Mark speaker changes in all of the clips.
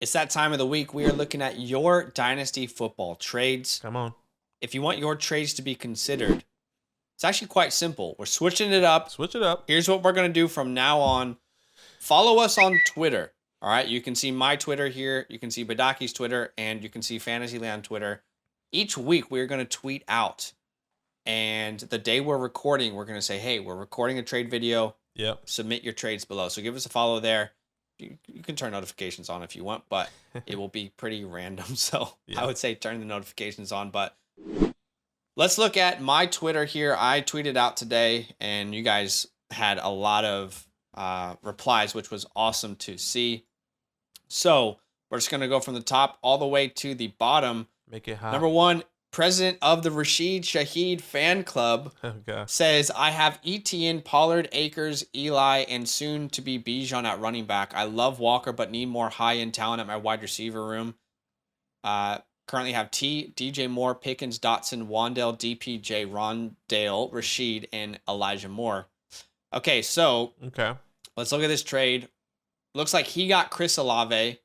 Speaker 1: It's that time of the week. We are looking at your Dynasty football trades.
Speaker 2: Come on.
Speaker 1: If you want your trades to be considered, it's actually quite simple. We're switching it up.
Speaker 2: Switch it up.
Speaker 1: Here's what we're going to do from now on. Follow us on Twitter. All right. You can see my Twitter here. You can see Badaki's Twitter, and you can see Fantasyland Twitter. Each week, we're going to tweet out. And the day we're recording, we're going to say, hey, we're recording a trade video.
Speaker 2: Yep.
Speaker 1: Submit your trades below. So give us a follow there. You can turn notifications on if you want, but it will be pretty random. So I would say turn the notifications on. But let's look at my Twitter here. I tweeted out today, and you guys had a lot of replies, which was awesome to see. So we're just going to go from the top all the way to the bottom.
Speaker 2: Make it hot.
Speaker 1: Number one, president of the Rashid Shaheed fan club says, I have Etienne, Pollard, Akers, Eli, and soon to be Bijan at running back. I love Walker, but need more high-end talent at my wide receiver room. Currently have DJ Moore, Pickens, Dotson, Wandale, DPJ, Rondale, Rashid, and Elijah Moore. Okay, so let's look at this trade. Looks like he got Chris Olave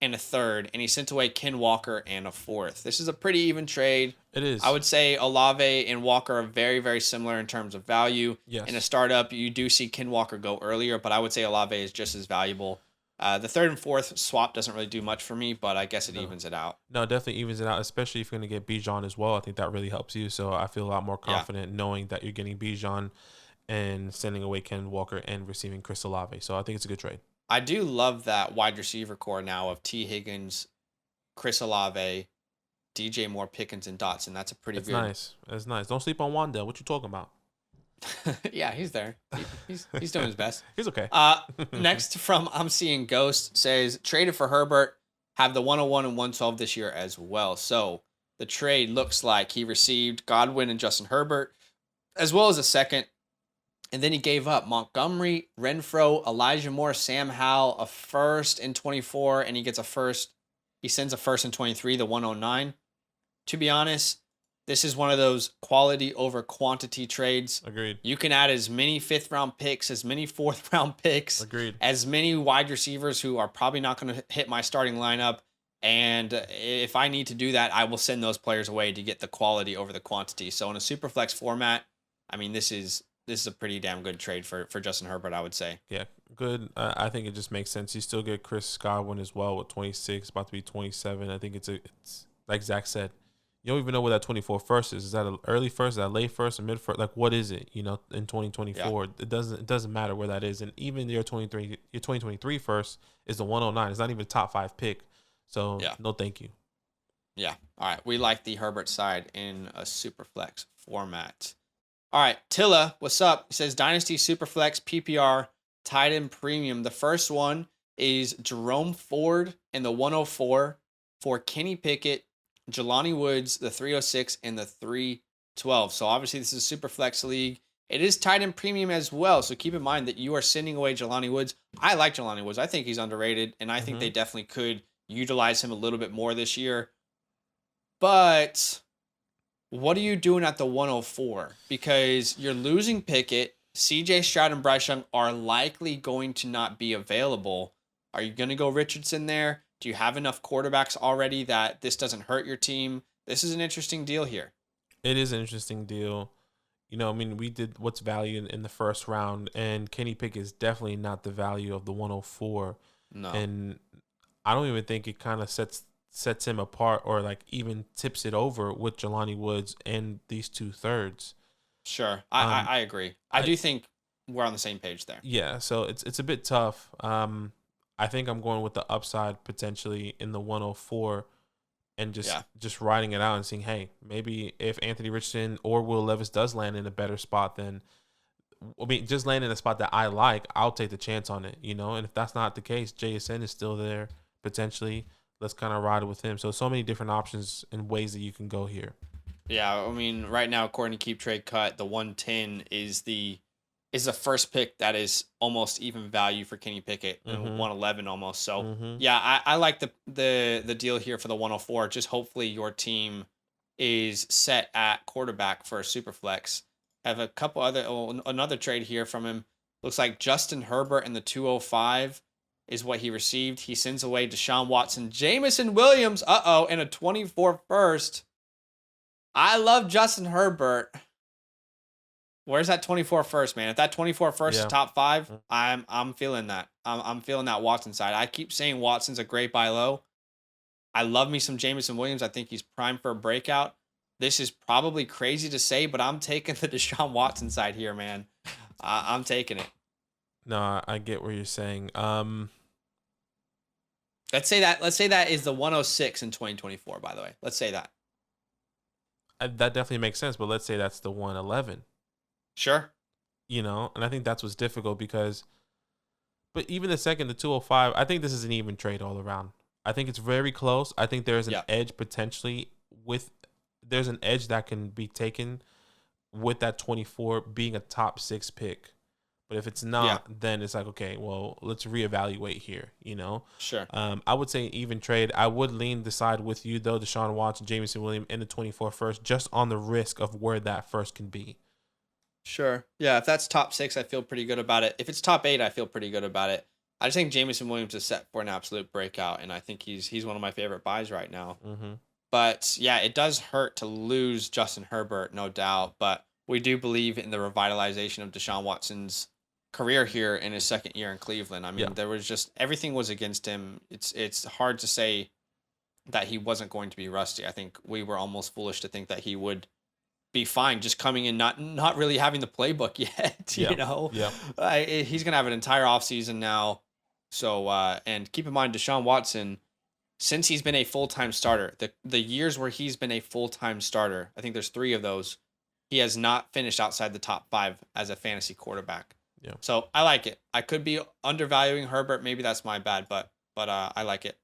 Speaker 1: and a third, and he sent away Ken Walker and a fourth. This is a pretty even trade.
Speaker 2: It is.
Speaker 1: I would say Olave and Walker are very, very similar in terms of value.
Speaker 2: Yes.
Speaker 1: In a startup, you do see Ken Walker go earlier, but I would say Olave is just as valuable. The third and fourth swap doesn't really do much for me, but I guess it evens it out.
Speaker 2: No, definitely evens it out, especially if you're going to get Bijan as well. I think that really helps you. So I feel a lot more confident knowing that you're getting Bijan and sending away Ken Walker and receiving Chris Olave. So I think it's a good trade.
Speaker 1: I do love that wide receiver core now of T. Higgins, Chris Olave, DJ Moore, Pickens, and Dotson. That's a pretty good.
Speaker 2: Nice. That's nice. Don't sleep on Wandale. What you talking about?
Speaker 1: Yeah, he's there. He's doing his best.
Speaker 2: He's okay.
Speaker 1: Next from I'm Seeing Ghost says, traded for Herbert, have the 101 and 112 this year as well. So the trade looks like he received Godwin and Justin Herbert, as well as a second. And then he gave up Montgomery, Renfro, Elijah Moore, Sam Howell, a first in 24, and he gets a first. He sends a first in 23, the 109. To be honest, this is one of those quality over quantity trades.
Speaker 2: Agreed.
Speaker 1: You can add as many fifth-round picks, as many fourth-round picks.
Speaker 2: Agreed. As
Speaker 1: many wide receivers who are probably not going to hit my starting lineup. And if I need to do that, I will send those players away to get the quality over the quantity. So in a super flex format, I mean, this is a pretty damn good trade for Justin Herbert, I would say.
Speaker 2: Yeah, good. I think it just makes sense. You still get Chris Godwin as well with 26, about to be 27. I think it's like Zach said, you don't even know where that 24 first is. Is that an early first? Is that a late first or mid first? Like, what is it? In 2024, it doesn't matter where that is. And even your 2023 first is the 109. It's not even a top 5 pick. So no, thank you.
Speaker 1: Yeah. All right. We like the Herbert side in a super flex format. All right, Tilla, what's up? He says Dynasty Superflex PPR tight end premium. The first one is Jerome Ford and the 104 for Kenny Pickett, Jelani Woods, the 306 and the 312. So obviously this is a Superflex league. It is tight end premium as well. So keep in mind that you are sending away Jelani Woods. I like Jelani Woods. I think he's underrated, and I think they definitely could utilize him a little bit more this year. But what are you doing at the 104? Because you're losing Pickett. CJ Stroud and Bryce Young are likely going to not be available. Are you going to go Richardson there? Do you have enough quarterbacks already that this doesn't hurt your team? This is an interesting deal here.
Speaker 2: It is an interesting deal. We did what's valued in the first round, and Kenny Pickett is definitely not the value of the 104.
Speaker 1: No.
Speaker 2: And I don't even think it kind of sets him apart or like even tips it over with Jelani Woods and these 2/3.
Speaker 1: Sure. I agree. I do think we're on the same page there.
Speaker 2: Yeah. So it's a bit tough. I think I'm going with the upside potentially in the 104 and just riding it out and seeing, hey, maybe if Anthony Richardson or Will Levis does land in a better spot, then just land in a spot that I like, I'll take the chance on it, and if that's not the case, JSN is still there potentially. Let's kind of ride with him. So many different options and ways that you can go here.
Speaker 1: Yeah, I mean, right now, according to Keep Trade Cut, the 110 is the first pick that is almost even value for Kenny Pickett, 111 almost. So, I like the deal here for the 104. Just hopefully your team is set at quarterback for a super flex. I have a couple another trade here from him. Looks like Justin Herbert in the 205 is what he received. He sends away Deshaun Watson, Jameson Williams, and a 24 first. I love Justin Herbert. Where's that 24 first, man? If that 24 first is top 5, I'm feeling that. I'm feeling that Watson side. I keep saying Watson's a great buy low. I love me some Jameson Williams. I think he's primed for a breakout. This is probably crazy to say, but I'm taking the Deshaun Watson side here, man. I'm taking it.
Speaker 2: No, I get what you're saying.
Speaker 1: Let's say that is the 106 in 2024, by the way. Let's say that.
Speaker 2: That definitely makes sense, but let's say that's the 111.
Speaker 1: Sure.
Speaker 2: And I think that's what's difficult because, but even the 205, I think this is an even trade all around. I think it's very close. I think there's an edge potentially there's an edge that can be taken with that 24 being a top 6 pick. But if it's not, then it's like, okay, well, let's reevaluate here,
Speaker 1: Sure.
Speaker 2: I would say even trade. I would lean the side with you, though, Deshaun Watson, Jameson Williams, and the 24 first, just on the risk of where that first can be.
Speaker 1: Sure. Yeah, if that's top 6, I feel pretty good about it. If it's top 8, I feel pretty good about it. I just think Jameson Williams is set for an absolute breakout, and I think he's one of my favorite buys right now.
Speaker 2: Mm-hmm.
Speaker 1: But, yeah, it does hurt to lose Justin Herbert, no doubt. But we do believe in the revitalization of Deshaun Watson's career here in his second year in Cleveland. I mean, there was just everything was against him. It's hard to say that he wasn't going to be rusty. I think we were almost foolish to think that he would be fine just coming in, not really having the playbook yet. He's gonna have an entire offseason now. So and keep in mind, Deshaun Watson, since he's been a full-time starter, the years where he's been a full-time starter, I think there's 3 of those, he has not finished outside the top 5 as a fantasy quarterback.
Speaker 2: Yeah.
Speaker 1: So I like it. I could be undervaluing Herbert. Maybe that's my bad, but I like it.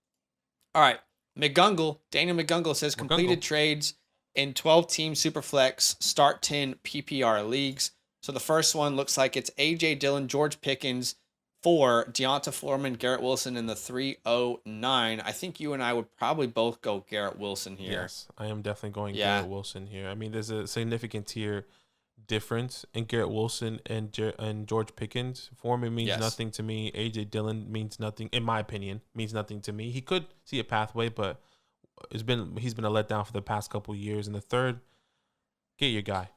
Speaker 1: All right. Daniel McGungle says completed trades in 12-team Superflex Start 10 PPR leagues. So the first one looks like it's A.J. Dillon, George Pickens for Deonta Foreman, Garrett Wilson in the 309. I think you and I would probably both go Garrett Wilson here.
Speaker 2: Yes, I am definitely going Garrett Wilson here. I mean, there's a significant tier difference in Garrett Wilson and George Pickens. Foreman means nothing to me. AJ Dillon means nothing, in my opinion, means nothing to me. He could see a pathway, but he's been a letdown for the past couple of years. And the third, get your guy.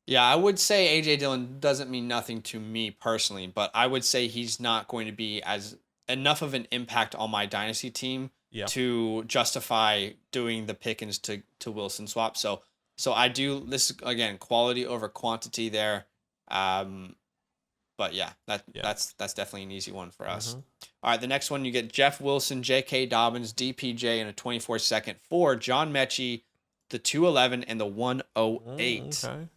Speaker 1: Yeah, I would say AJ Dillon doesn't mean nothing to me personally, but I would say he's not going to be as enough of an impact on my dynasty team to justify doing the Pickens to Wilson swap. So I do this again, quality over quantity there. But that's definitely an easy one for us.
Speaker 2: Mm-hmm.
Speaker 1: All right, the next one you get Jeff Wilson, J.K. Dobbins, DPJ, and a 24-second for John Mechie, the 211 and the 108.
Speaker 2: Okay.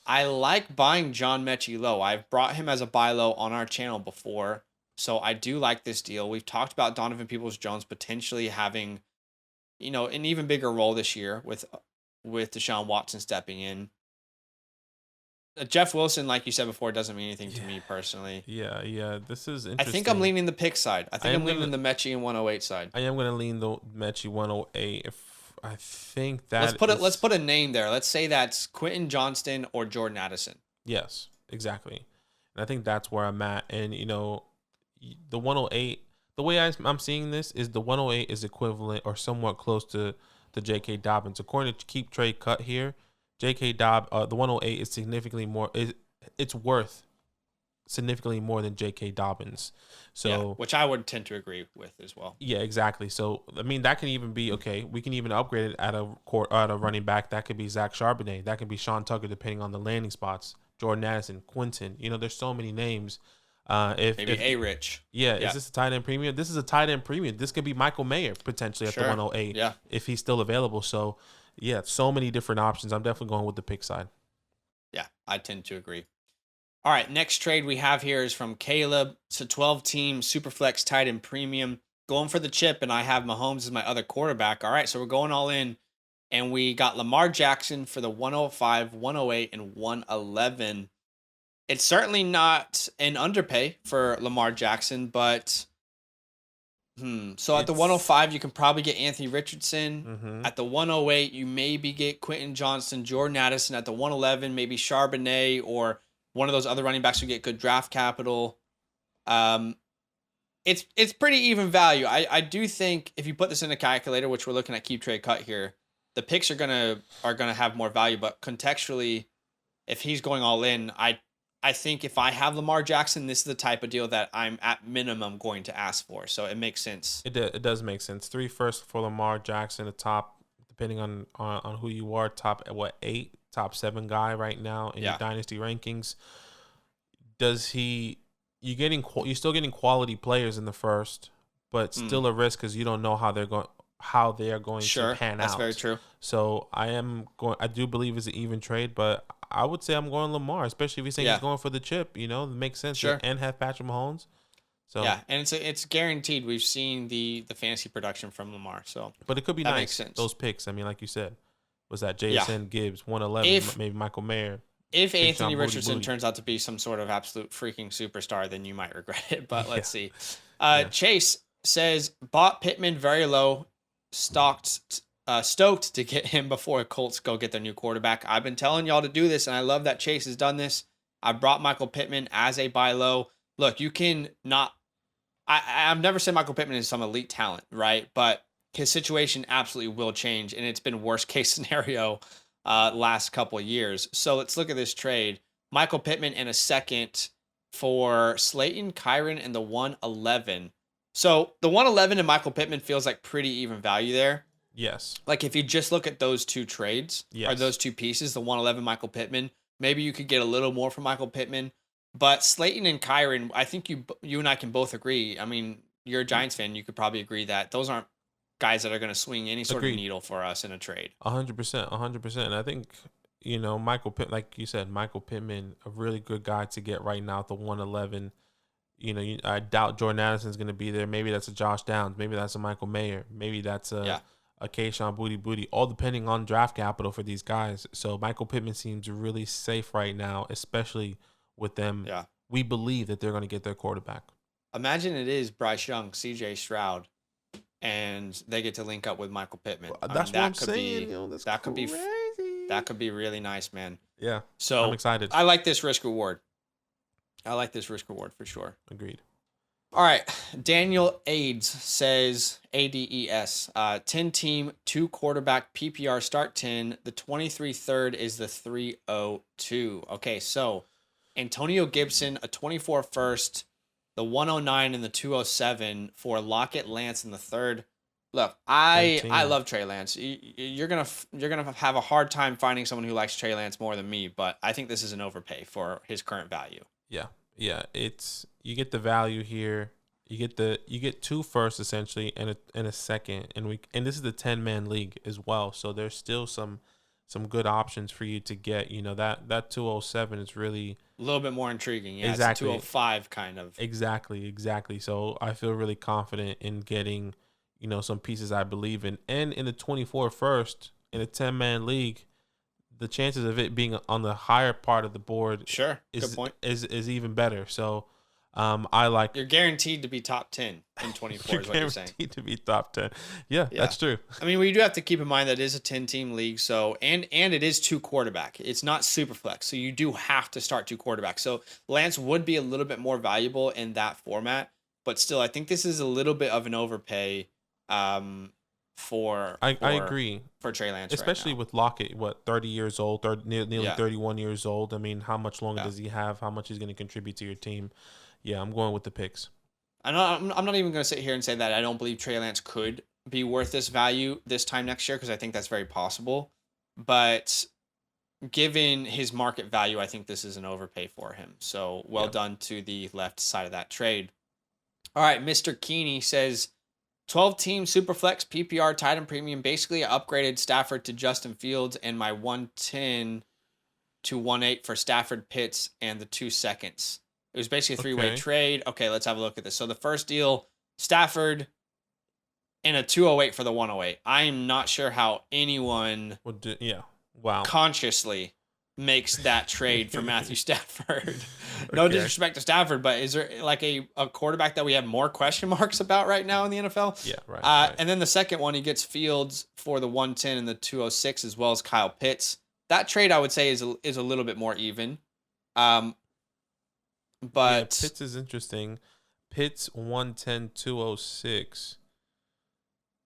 Speaker 1: I like buying John Mechie low. I've brought him as a buy low on our channel before, so I do like this deal. We've talked about Donovan Peoples-Jones potentially having, an even bigger role this year with Deshaun Watson stepping in. Jeff Wilson, like you said before, doesn't mean anything to me personally.
Speaker 2: Yeah. This is interesting.
Speaker 1: I think I'm leaning the pick side. I think I'm leaning the Mechie and 108 side.
Speaker 2: I am going to lean the Mechie 108. If I think that
Speaker 1: let's put a name there. Let's say that's Quentin Johnston or Jordan Addison.
Speaker 2: Yes, exactly. And I think that's where I'm at. And the 108. The way I'm seeing this is the 108 is equivalent or somewhat close to the J.K. Dobbins. According to Keep Trade Cut here, J.K. the 108 is significantly more. It's worth significantly more than J.K. Dobbins. So,
Speaker 1: which I would tend to agree with as well.
Speaker 2: Yeah, exactly. So, I mean, that can even be okay. We can even upgrade it at a running back. That could be Zach Charbonnet. That could be Sean Tucker, depending on the landing spots. Jordan Addison, Quinton. There's so many names.
Speaker 1: Maybe A-Rich.
Speaker 2: Yeah, is this a tight end premium? This is a tight end premium. This could be Michael Mayer potentially at the 108 if he's still available. So, yeah, so many different options. I'm definitely going with the pick side.
Speaker 1: Yeah, I tend to agree. All right, next trade we have here is from Caleb. It's a 12-team Superflex tight end premium. Going for the chip, and I have Mahomes as my other quarterback. All right, so we're going all in, and we got Lamar Jackson for the 105, 108, and 111. It's certainly not an underpay for Lamar Jackson, but so at the 105, you can probably get Anthony Richardson.
Speaker 2: Mm-hmm.
Speaker 1: At the 108, you maybe get Quentin Johnston, Jordan Addison. At the 111, maybe Charbonnet or one of those other running backs who get good draft capital. it's pretty even value. I do think if you put this in a calculator, which we're looking at keep trade cut here, the picks are gonna have more value. But contextually, if he's going all in, I think if I have Lamar Jackson, this is the type of deal that I'm at minimum going to ask for. So it makes sense.
Speaker 2: It does make sense. 3 firsts for Lamar Jackson, the top, depending on who you are, top 8, top 7 guy right now in your dynasty rankings. You're still getting quality players in the first, but still a risk because you don't know how they are going to pan out.
Speaker 1: That's very true.
Speaker 2: So I do believe it's an even trade, but I would say I'm going Lamar, especially if he's saying he's going for the chip. It makes sense.
Speaker 1: Sure.
Speaker 2: And have Patrick Mahomes. So
Speaker 1: yeah, and it's guaranteed. We've seen the fantasy production from Lamar. So,
Speaker 2: but it could be
Speaker 1: that
Speaker 2: nice.
Speaker 1: Makes sense.
Speaker 2: Those picks. I mean, like you said, was that Jason Gibbs 111, maybe Michael Mayer.
Speaker 1: If Anthony Richardson turns out to be some sort of absolute freaking superstar, then you might regret it. But let's see. Chase says bought Pittman very low, stoked to get him before Colts go get their new quarterback. I've been telling y'all to do this, and I love that Chase has done this. I brought Michael Pittman as a buy low. Look, you can not. I've never said Michael Pittman is some elite talent, right? But his situation absolutely will change, and it's been worst case scenario last couple of years. So let's look at this trade. Michael Pittman and a second for Slayton, Kyron, and the 111. So the 111 and Michael Pittman feels like pretty even value there.
Speaker 2: Yes.
Speaker 1: Like if you just look at those two trades or those two pieces, the 111 Michael Pittman, maybe you could get a little more from Michael Pittman. But Slayton and Kyron, I think you and I can both agree. I mean, you're a Giants fan. You could probably agree that those aren't guys that are going to swing any sort of needle for us in a trade.
Speaker 2: 100%. And I think, Michael Pittman, like you said, Michael Pittman, a really good guy to get right now at the 111. I doubt Jordan Addison's going to be there. Maybe that's a Josh Downs. Maybe that's a Michael Mayer. Maybe that's a Kayshon Booty, all depending on draft capital for these guys. So Michael Pittman seems really safe right now, especially with them.
Speaker 1: Yeah.
Speaker 2: We believe that they're going to get their quarterback.
Speaker 1: Imagine it is Bryce Young, CJ Stroud, and they get to link up with Michael Pittman.
Speaker 2: That's what I'm saying. That
Speaker 1: could be really nice, man.
Speaker 2: Yeah.
Speaker 1: So
Speaker 2: I'm excited.
Speaker 1: I like this risk reward. For sure.
Speaker 2: Agreed.
Speaker 1: All right. Daniel Ades says ADES 10 team, 2 quarterback PPR start 10. The 23 third is the 302. Okay, so Antonio Gibson, a 24 first, the 109 and the 207 for Lockett, Lance in the third. Look, I love Trey Lance. You're gonna have a hard time finding someone who likes Trey Lance more than me, but I think this is an overpay for his current value.
Speaker 2: Yeah. You get the value here. You get 2 firsts essentially and a second, and this is the 10-man league as well. So there's still some good options for you to get. That 207 is really
Speaker 1: a little bit more intriguing. Yeah,
Speaker 2: exactly.
Speaker 1: It's 205 kind of.
Speaker 2: Exactly. So I feel really confident in getting, some pieces I believe in. And in the 24 first in a 10-man league, the chances of it being on the higher part of the board
Speaker 1: good point.
Speaker 2: is even better. So I like.
Speaker 1: You're guaranteed to be top 10 in 24 is what you're saying.
Speaker 2: Guaranteed to be top 10. Yeah, that's true.
Speaker 1: I mean, we do have to keep in mind that it is a 10-team league. So and it is 2 quarterback. It's not super flex. So you do have to start 2 quarterbacks. So Lance would be a little bit more valuable in that format, but still, I think this is a little bit of an overpay. I
Speaker 2: agree
Speaker 1: for Trey Lance,
Speaker 2: especially
Speaker 1: right now.
Speaker 2: with Lockett, 30 years old, nearly 31 years old. I mean, how much longer does he have? How much he's going to contribute to your team? Yeah, I'm going with the picks. I'm
Speaker 1: not even going to sit here and say that I don't believe Trey Lance could be worth this value this time next year because I think that's very possible. But given his market value, I think this is an overpay for him. So well done to the left side of that trade. All right, Mr. Keeney says 12-team Superflex PPR tight end premium. Basically, I upgraded Stafford to Justin Fields and my 110 to 1.8 for Stafford, Pitts, and the 2 seconds. It was basically a 3-way trade. Okay, let's have a look at this. So the first deal, Stafford and a 208 for the 108. I am not sure how anyone consciously makes that trade for Matthew Stafford. No disrespect to Stafford, but is there like a quarterback that we have more question marks about right now in the NFL?
Speaker 2: Yeah, right.
Speaker 1: And then the second one, he gets Fields for the 110 and the 206, as well as Kyle Pitts. That trade, I would say, is a little bit more even. But
Speaker 2: Pitts is interesting. Pitts 110, 206.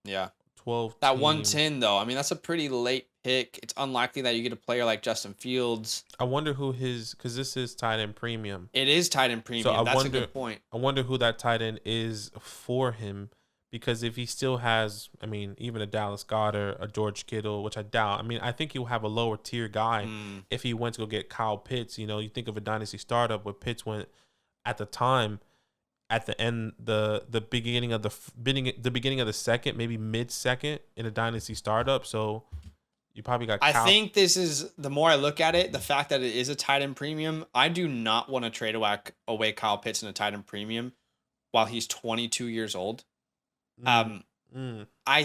Speaker 1: Yeah.
Speaker 2: 12
Speaker 1: That
Speaker 2: teams.
Speaker 1: 110 though, I mean that's a pretty late pick. It's unlikely that you get a player like Justin Fields.
Speaker 2: I wonder who because this is tight end premium.
Speaker 1: It is tight end premium.
Speaker 2: So
Speaker 1: That's a good point.
Speaker 2: I wonder who that tight end is for him, because if he still has, I mean, even a Dallas Goedert, a George Kittle, which I doubt. I mean, I think he'll have a lower tier guy if he went to go get Kyle Pitts. You know, you think of a dynasty startup where Pitts went at the time. At the end, the beginning of the beginning of the second, maybe mid second in a dynasty startup. So you probably got.
Speaker 1: I think this is, the more I look at it, the fact that it is a tight end premium. I do not want to trade away Kyle Pitts in a tight end premium while he's 22 years old. I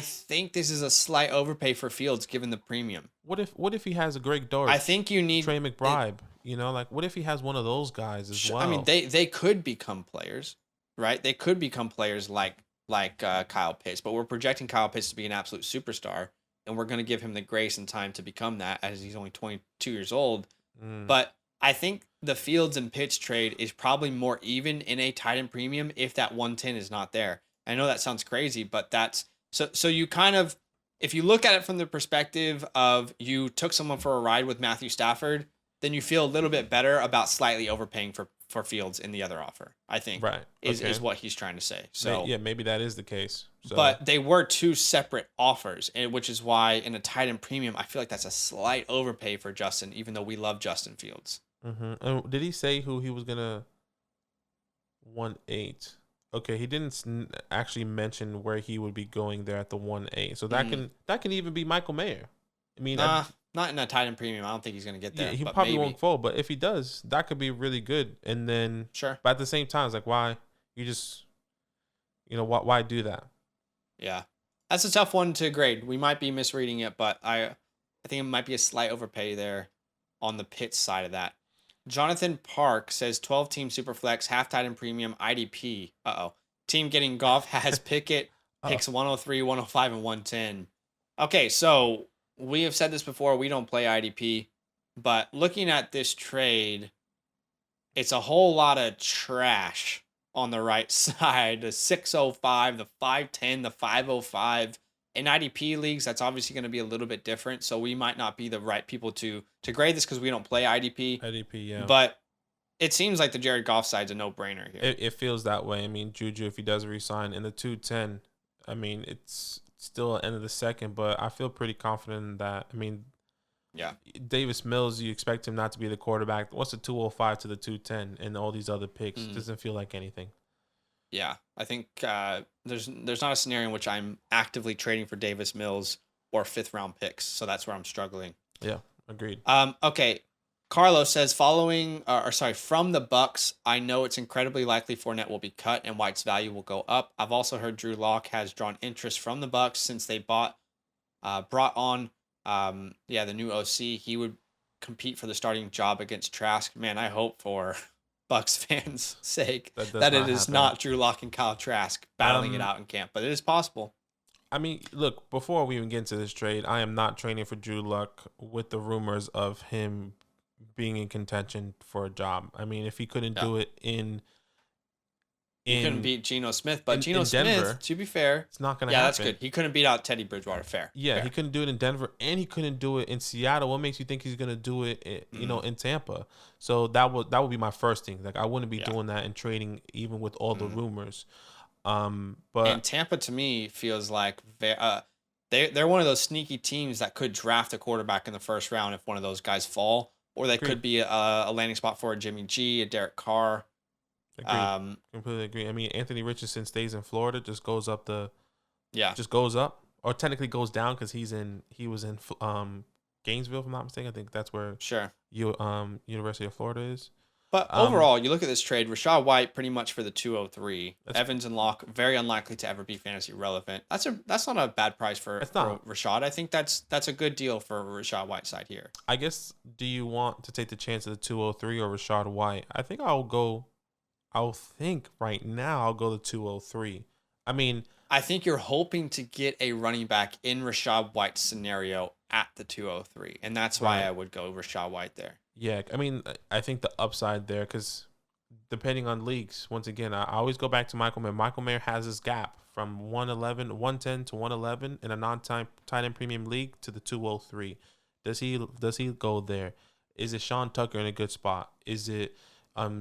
Speaker 1: think this is a slight overpay for Fields given the premium.
Speaker 2: What if he has a Greg Dortch?
Speaker 1: I think you need
Speaker 2: Trey McBride. You know, like what if he has one of those guys as well?
Speaker 1: I mean, they could become players. Right, they could become players like Kyle Pitts, but we're projecting Kyle Pitts to be an absolute superstar, and we're going to give him the grace and time to become that, as he's only 22 years old. But I think the Fields and Pitts trade is probably more even in a tight end premium if that 110 is not there. I know that sounds crazy, but that's so you kind of, if you look at it from the perspective of you took someone for a ride with Matthew Stafford, then you feel a little bit better about slightly overpaying for Fields in the other offer, I think.
Speaker 2: Right.
Speaker 1: Is what he's trying to say. So
Speaker 2: yeah, maybe that is the case. So.
Speaker 1: But they were two separate offers, and which is why in a tight end premium, I feel like that's a slight overpay for Justin, even though we love Justin Fields.
Speaker 2: And did he say who he was gonna 1.8? Okay, he didn't actually mention where he would be going there at the 1.8. So that can even be Michael Mayer. I mean,
Speaker 1: not in a tight end premium. I don't think he's going to get there.
Speaker 2: Yeah, he probably won't fall, but if he does, that could be really good. And then,
Speaker 1: sure.
Speaker 2: But at the same time, it's like, why you just, why do that?
Speaker 1: Yeah, that's a tough one to grade. We might be misreading it, but I think it might be a slight overpay there on the Pitts side of that. Jonathan Park says 12-team Superflex, half tight end premium, IDP. Team getting Goff has Pickett, picks 103, 105, and 110. Okay, so we have said this before. We don't play IDP, but looking at this trade, it's a whole lot of trash on the right side. The 605, the 510, the 505. In IDP leagues, that's obviously going to be a little bit different. So we might not be the right people to grade this because we don't play IDP.
Speaker 2: Yeah.
Speaker 1: But it seems like the Jared Goff side's a no-brainer here.
Speaker 2: It feels that way. I mean, Juju, if he does resign in the 210, I mean, it's still end of the second, but I feel pretty confident in that. I mean,
Speaker 1: yeah,
Speaker 2: Davis Mills, you expect him not to be the quarterback. What's the 205 to the 210 and all these other picks? Doesn't feel like anything.
Speaker 1: Yeah, I think there's not a scenario in which I'm actively trading for Davis Mills or fifth-round picks, so that's where I'm struggling.
Speaker 2: Yeah, agreed.
Speaker 1: Okay, Carlos says from the Bucks, I know it's incredibly likely Fournette will be cut and White's value will go up. I've also heard Drew Lock has drawn interest from the Bucks since they brought on the new OC. He would compete for the starting job against Trask. Man, I hope for Bucks fans' sake that it is not Drew Lock and Kyle Trask battling it out in camp, but it is possible.
Speaker 2: I mean, look, before we even get into this trade, I am not trading for Drew Lock with the rumors of him being in contention for a job. I mean, if he couldn't do it he
Speaker 1: couldn't beat Geno Smith, but Geno Smith,
Speaker 2: Denver,
Speaker 1: to be fair,
Speaker 2: it's not going to happen.
Speaker 1: Yeah, that's good. He couldn't beat out Teddy Bridgewater. Fair.
Speaker 2: Yeah,
Speaker 1: fair.
Speaker 2: He couldn't do it in Denver, and he couldn't do it in Seattle. What makes you think he's going to do it, in Tampa? So that would be my first thing. Like, I wouldn't be doing that and trading even with all the rumors. But
Speaker 1: Tampa to me feels like they're one of those sneaky teams that could draft a quarterback in the first round if one of those guys fall, or they could be a landing spot for a Jimmy G, a Derek Carr.
Speaker 2: Completely agree. I mean, Anthony Richardson stays in Florida, just goes up just goes up, or technically goes down because he was in Gainesville, if I'm not mistaken. I think that's where University of Florida is.
Speaker 1: But overall, you look at this trade, Rachaad White pretty much for the 203. Evans and Locke, very unlikely to ever be fantasy relevant. That's not a bad price for Rachaad. I think that's a good deal for Rachaad White side here.
Speaker 2: I guess, do you want to take the chance of the 203 or Rachaad White? I think right now I'll go the 203. I mean,
Speaker 1: I think you're hoping to get a running back in Rachaad White's scenario at the 203, and that's why I would go Rachaad White there.
Speaker 2: Yeah, I mean, I think the upside there, because depending on leagues. Once again, I always go back to Michael Mayer. Michael Mayer has his gap from 110 to 111 in a non-tight end premium league to the 203. Does he go there? Is it Sean Tucker in a good spot? Is it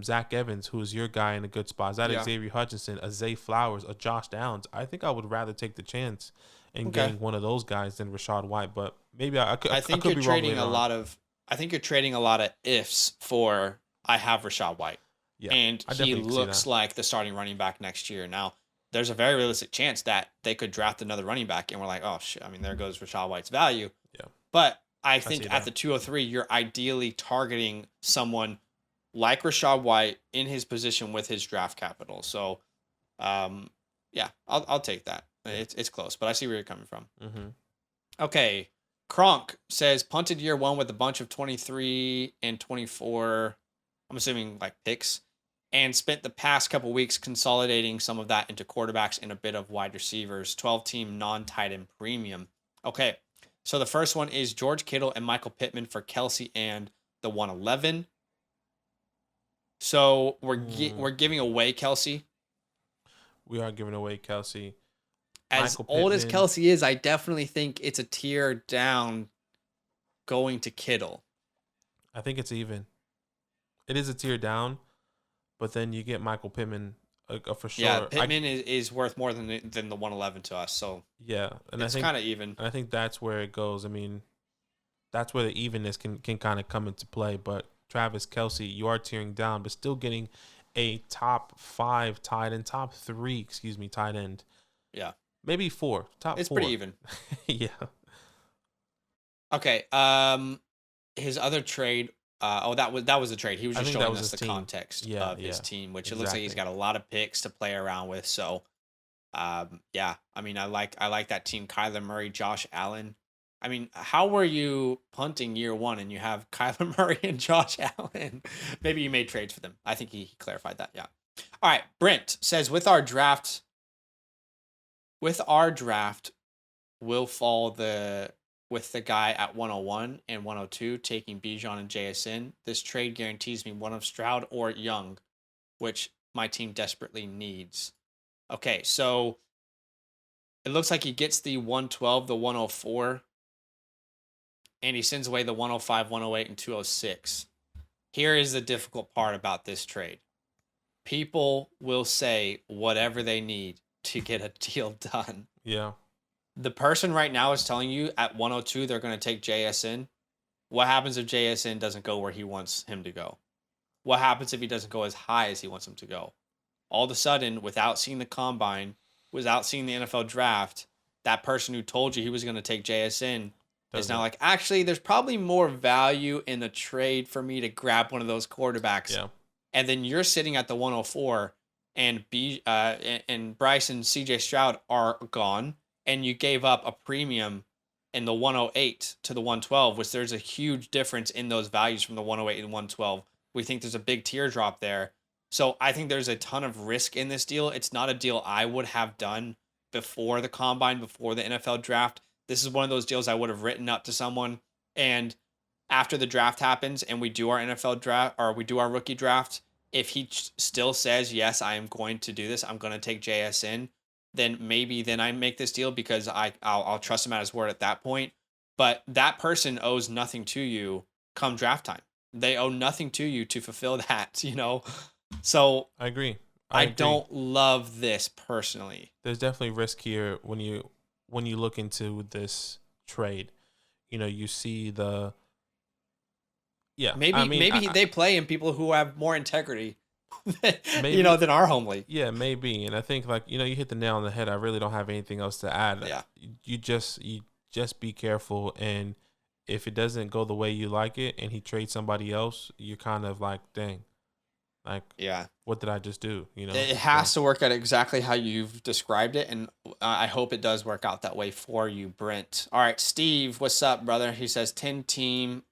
Speaker 2: Zach Evans, who is your guy, in a good spot? Is that Xavier Hutchinson, a Zay Flowers, a Josh Downs? I think I would rather take the chance in getting one of those guys than Rashad White. But maybe I could.
Speaker 1: I think
Speaker 2: I could
Speaker 1: you're
Speaker 2: be wrong
Speaker 1: trading
Speaker 2: later
Speaker 1: a
Speaker 2: on.
Speaker 1: lot of. I think you're trading a lot of ifs for I have Rashad White.
Speaker 2: Yeah,
Speaker 1: And he looks like the starting running back next year. Now, there's a very realistic chance that they could draft another running back, and we're like, oh shit. I mean, there goes Rashad White's value.
Speaker 2: Yeah.
Speaker 1: But I think at the 203, you're ideally targeting someone like Rashad White in his position with his draft capital. So, yeah, I'll take that. It's close, but I see where you're coming from.
Speaker 2: Mm-hmm.
Speaker 1: Okay. Kronk says punted year 1 with a bunch of 23 and 24, I'm assuming like picks, and spent the past couple weeks consolidating some of that into quarterbacks and a bit of wide receivers. 12-team non-tight end premium. Okay, so the first one is George Kittle and Michael Pittman for Kelsey and the 111. So we're giving away Kelsey.
Speaker 2: We are giving away Kelsey.
Speaker 1: As old as Kelsey is, I definitely think it's a tier down going to Kittle.
Speaker 2: I think it's even. It is a tier down, but then you get Michael Pittman for sure.
Speaker 1: Yeah, Pittman is worth more than the 111 to us. So
Speaker 2: yeah, and
Speaker 1: it's kind of even.
Speaker 2: And I think that's where it goes. I mean, that's where the evenness can kind of come into play. But Travis Kelce, you are tearing down, but still getting a top 5 tight end, top 3, tight end.
Speaker 1: Yeah.
Speaker 2: Maybe 4.
Speaker 1: It's
Speaker 2: 4.
Speaker 1: pretty even.
Speaker 2: Yeah.
Speaker 1: Okay. His other trade. That was a trade. He was just showing us the context of his team, which it looks like he's got a lot of picks to play around with. So, yeah. I mean, I like that team. Kyler Murray, Josh Allen. I mean, how were you punting year 1 and you have Kyler Murray and Josh Allen? Maybe you made trades for them. I think he clarified that. Yeah. All right. Brent says with our draft, we'll fall with the guy at 101 and 102 taking Bijan and JSN. This trade guarantees me one of Stroud or Young, which my team desperately needs. Okay, so it looks like he gets the 112, the 104, and he sends away the 105, 108, and 206. Here is the difficult part about this trade. People will say whatever they need to get a deal done.
Speaker 2: Yeah.
Speaker 1: The person right now is telling you at 102 they're going to take JSN. What happens if JSN doesn't go where he wants him to go? What happens if he doesn't go as high as he wants him to go? All of a sudden, without seeing the combine, without seeing the NFL draft, that person who told you he was going to take JSN is now like, actually, there's probably more value in the trade for me to grab one of those quarterbacks.
Speaker 2: Yeah.
Speaker 1: And then you're sitting at the 104 and Bryce and CJ Stroud are gone, and you gave up a premium in the 108 to the 112, which there's a huge difference in those values from the 108 and 112. We think there's a big teardrop there. So I think there's a ton of risk in this deal. It's not a deal I would have done before the combine, before the NFL draft. This is one of those deals I would have written up to someone. And after the draft happens and we do our NFL draft or we do our rookie draft, if he still says, yes, I am going to do this, I'm going to take JSN, then maybe then I make this deal because I'll trust him at his word at that point. But that person owes nothing to you come draft time. They owe nothing to you to fulfill that, So
Speaker 2: I agree.
Speaker 1: I don't love this personally.
Speaker 2: There's definitely risk here when you look into this trade. You see the
Speaker 1: maybe they play in people who have more integrity than our home league.
Speaker 2: Yeah, maybe. And I think you hit the nail on the head. I really don't have anything else to add.
Speaker 1: Yeah.
Speaker 2: You just be careful, and if it doesn't go the way you like it and he trades somebody else, you're kind of like, dang. What did I just do?
Speaker 1: It has to work out exactly how you've described it, and I hope it does work out that way for you, Brent. All right, Steve, what's up, brother? He says 10-team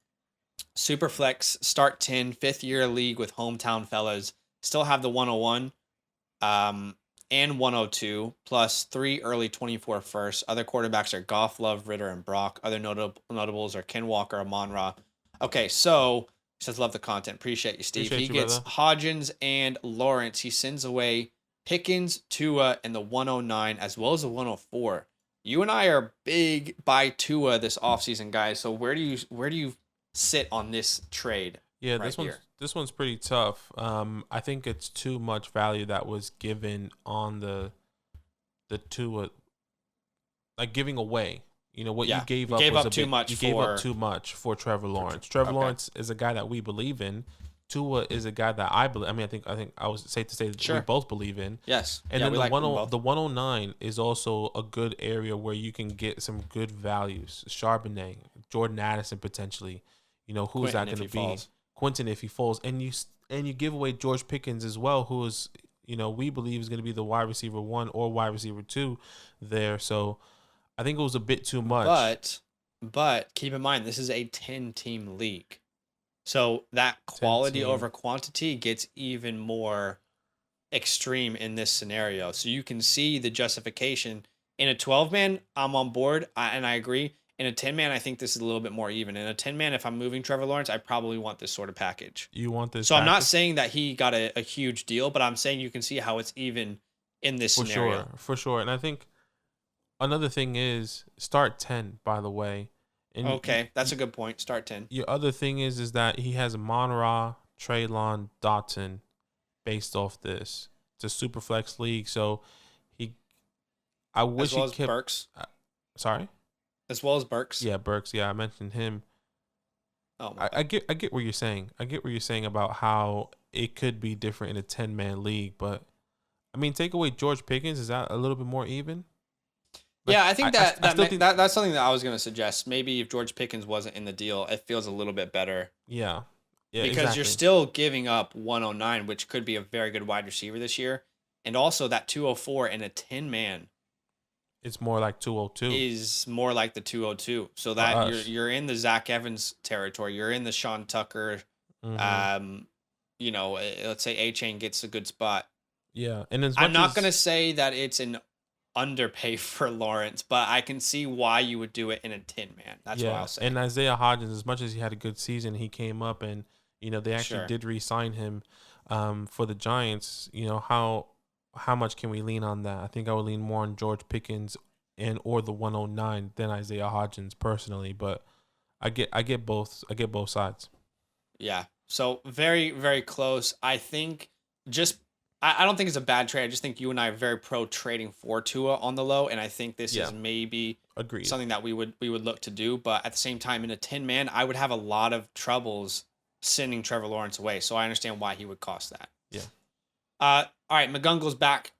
Speaker 1: Superflex start 10 5th-year league with hometown fellas. Still have the 101 and 102 plus 3 early 24 firsts. Other quarterbacks are Goff, Love, Ritter, and Brock. Other notables are Ken Walker, Amon-Ra. Okay, so says, love the content. Appreciate you, Steve.
Speaker 2: Appreciate
Speaker 1: He
Speaker 2: you,
Speaker 1: gets
Speaker 2: brother.
Speaker 1: Hodgins and Lawrence. He sends away Pickens, Tua, and the 109, as well as the 104. You and I are big by Tua this offseason, guys. So where do you sit on this trade?
Speaker 2: Yeah,
Speaker 1: right here?
Speaker 2: this one's pretty tough. I think it's too much value that was given on the Tua, like giving away. You know what you
Speaker 1: Yeah,
Speaker 2: gave
Speaker 1: you
Speaker 2: up
Speaker 1: gave
Speaker 2: was
Speaker 1: up too much
Speaker 2: You gave up
Speaker 1: for-
Speaker 2: too much for Trevor Lawrence. Trevor
Speaker 1: Okay.
Speaker 2: Lawrence is a guy that we believe in. Tua is a guy that I believe. I mean, I think I was safe to say that we
Speaker 1: Sure.
Speaker 2: both believe in.
Speaker 1: Yes.
Speaker 2: And
Speaker 1: Yeah,
Speaker 2: then
Speaker 1: we like them both.
Speaker 2: the 109 is also a good area where you can get some good values. Charbonnet, Jordan Addison potentially. You know, who's
Speaker 1: Quentin
Speaker 2: that
Speaker 1: if
Speaker 2: going
Speaker 1: he
Speaker 2: to be?
Speaker 1: falls.
Speaker 2: Quentin if he falls, and you give away George Pickens as well, who is, you know, we believe is going to be the wide receiver 1 or wide receiver 2 there. So I think it was a bit too much.
Speaker 1: But keep in mind, this is a 10-team league. So that quality
Speaker 2: 10-team.
Speaker 1: over quantity gets even more extreme in this scenario. So you can see the justification. In a 12-man, I'm on board, and I agree. In a 10-man, I think this is a little bit more even. In a 10-man, if I'm moving Trevor Lawrence, I probably want this sort of package.
Speaker 2: You want this?
Speaker 1: So I'm not
Speaker 2: package?
Speaker 1: saying that he got a huge deal, but I'm saying you can see how it's even in this scenario.
Speaker 2: For sure. And I think another thing is start 10, by the way. And
Speaker 1: Okay, that's a good point. Start 10.
Speaker 2: Your other thing is that he has Monra, Traylon, Dotson based off this. It's a super flex league, so I wish
Speaker 1: As well
Speaker 2: he
Speaker 1: as
Speaker 2: kept
Speaker 1: Burks.
Speaker 2: Sorry?
Speaker 1: As well as Burks.
Speaker 2: Yeah, Burks. Yeah, I mentioned him.
Speaker 1: Oh,
Speaker 2: I get what you're saying. I get what you're saying about how it could be different in a 10-man league, but I mean, take away George Pickens, is that a little bit more even? Like,
Speaker 1: yeah, I think
Speaker 2: I still think
Speaker 1: that's something that I was going to suggest. Maybe if George Pickens wasn't in the deal, it feels a little bit better.
Speaker 2: Yeah,
Speaker 1: because
Speaker 2: exactly.
Speaker 1: you're still giving up 109, which could be a very good wide receiver this year, and also that 204 in a 10-man.
Speaker 2: It's more like 202.
Speaker 1: Is more like the 202. So that you're in the Zach Evans territory. You're in the Sean Tucker.
Speaker 2: Mm-hmm.
Speaker 1: You know, let's say A-Chain gets a good spot.
Speaker 2: Yeah, and
Speaker 1: I'm not going to say that it's an underpay for Lawrence, but I can see why you would do it in a 10-man. That's what I'll say.
Speaker 2: And Isaiah Hodgins, as much as he had a good season, he came up and, you know, they actually did re-sign him for the Giants. You know, how much can we lean on that? I think I would lean more on George Pickens or the 109 than Isaiah Hodgins personally, but I get both sides.
Speaker 1: Yeah. So very, very close. I think I don't think it's a bad trade. I just think you and I are very pro trading for Tua on the low, and I think this is maybe something that we would look to do. But at the same time, in a 10-man, I would have a lot of troubles sending Trevor Lawrence away. So I understand why he would cost that.
Speaker 2: Yeah.
Speaker 1: All right, McGungle's back.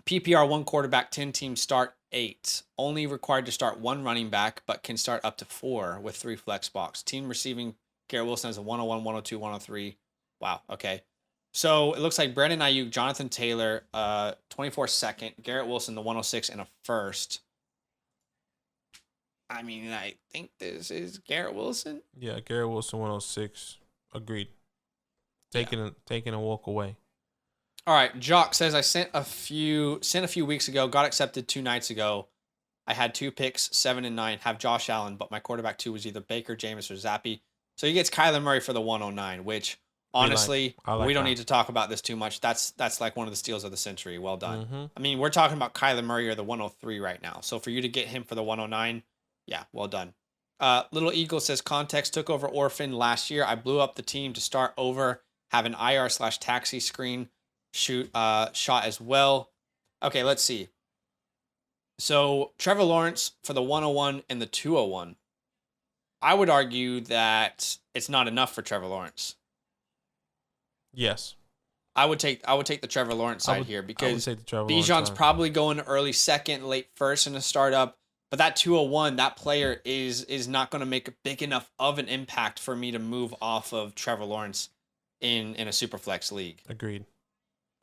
Speaker 1: PPR 1 quarterback, 10 teams start 8. Only required to start 1 running back, but can start up to 4 with 3 flex box. Team receiving Garrett Wilson has a 101, 102, 103. Wow. Okay. So it looks like Brandon Ayuk, Jonathan Taylor, 24 second, Garrett Wilson, the 106 and a first. I mean, I think this is Garrett Wilson.
Speaker 2: Yeah, Garrett Wilson 106. Agreed. Taking a walk away.
Speaker 1: All right, Jock says I sent a few weeks ago, got accepted 2 nights ago. I had 2 picks, 7 and 9, have Josh Allen, but my quarterback 2 was either Baker, Jameis, or Zappy. So he gets Kyler Murray for the 109, which honestly, we don't need to talk about this too much. That's like one of the steals of the century. Well done.
Speaker 2: Mm-hmm.
Speaker 1: I mean, we're talking about Kyler Murray or the 103 right now. So for you to get him for the 109, yeah, well done. Little Eagle says context took over Orphan last year. I blew up the team to start over, have an IR/taxi screen shot as well. Okay, let's see. So Trevor Lawrence for the 101 and the 201. I would argue that it's not enough for Trevor Lawrence.
Speaker 2: Yes.
Speaker 1: I would take the Trevor Lawrence side here because Bijan's probably going early second, late first in a startup. But that 201, that player is not going to make a big enough of an impact for me to move off of Trevor Lawrence in a super flex league.
Speaker 2: Agreed.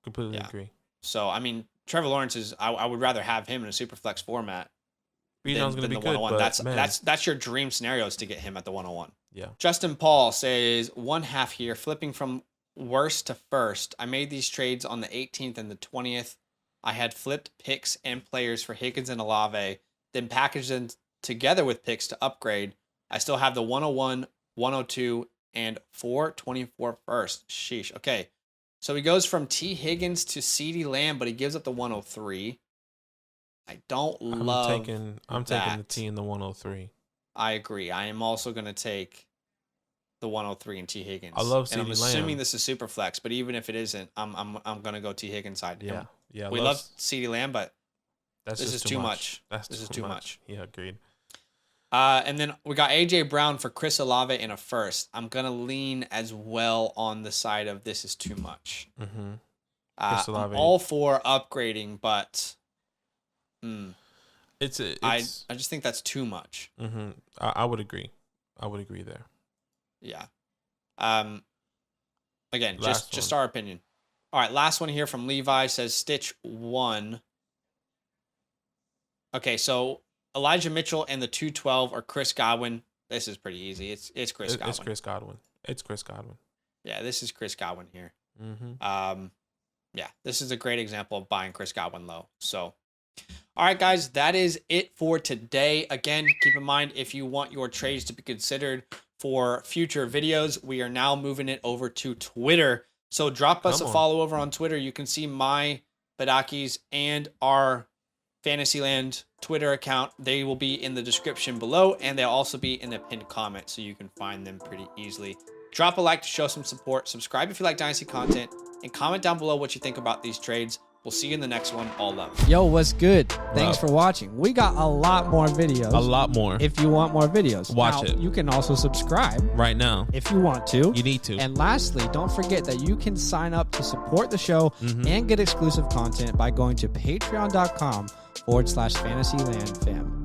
Speaker 2: Completely agree.
Speaker 1: So I mean, Trevor Lawrence is I would rather have him in a super flex format.
Speaker 2: Bijan's going to be good, but
Speaker 1: that's your dream scenario is to get him at the 101.
Speaker 2: Yeah.
Speaker 1: Justin Paul says 1/2 here, flipping from worst to first. I made these trades on the 18th and the 20th. I had flipped picks and players for Higgins and Olave, then packaged them together with picks to upgrade. I still have the 101, 102, and 424 first. Sheesh. Okay. So he goes from T. Higgins to CeeDee Lamb, but he gives up the 103. I don't love
Speaker 2: I'm taking the T in the 103.
Speaker 1: I agree. I am also going to take the 103 and T. Higgins.
Speaker 2: I love CeeDee
Speaker 1: and I'm
Speaker 2: Lamb.
Speaker 1: assuming this is super flex, but even if it isn't, I'm going to go T. Higgins side.
Speaker 2: Yeah. Yeah.
Speaker 1: We love CeeDee Lamb, but
Speaker 2: this
Speaker 1: is too much.
Speaker 2: This is too much. Yeah, agreed.
Speaker 1: And then we got AJ Brown for Chris Olave in a first. I'm going to lean as well on the side of this is too much.
Speaker 2: Mm-hmm.
Speaker 1: I'm all for upgrading, but
Speaker 2: it's
Speaker 1: I just think that's too much.
Speaker 2: Mm-hmm. I would agree. I would agree there.
Speaker 1: Yeah. Again, just
Speaker 2: one.
Speaker 1: our opinion. All right, last one here from Levi says Stitch 1. Okay, so Elijah Mitchell and the 212 are Chris Godwin. This is pretty easy. It's Chris Godwin.
Speaker 2: It's Chris Godwin. It's Chris Godwin.
Speaker 1: Yeah, this is Chris Godwin here.
Speaker 2: Mm-hmm.
Speaker 1: Yeah, this is a great example of buying Chris Godwin low. So, all right, guys, that is it for today. Again, keep in mind, if you want your trades to be considered for future videos, we are now moving it over to Twitter. So drop us a follow over on Twitter. You can see my Badakis and our Fantasyland Twitter account. They will be in the description below, and they'll also be in the pinned comment, so you can find them pretty easily. Drop a like to show some support. Subscribe if you like Dynasty content, and comment down below what you think about these trades. We'll see you in the next one. All love.
Speaker 3: Yo, what's good? Thanks for watching. We got a lot more videos.
Speaker 2: A lot more.
Speaker 3: If you want more videos,
Speaker 2: watch it.
Speaker 3: You can also subscribe
Speaker 2: right now
Speaker 3: if you want to.
Speaker 2: You need to.
Speaker 3: And lastly, don't forget that you can sign up to support the show and get exclusive content by going to patreon.com/FantasyLandFam.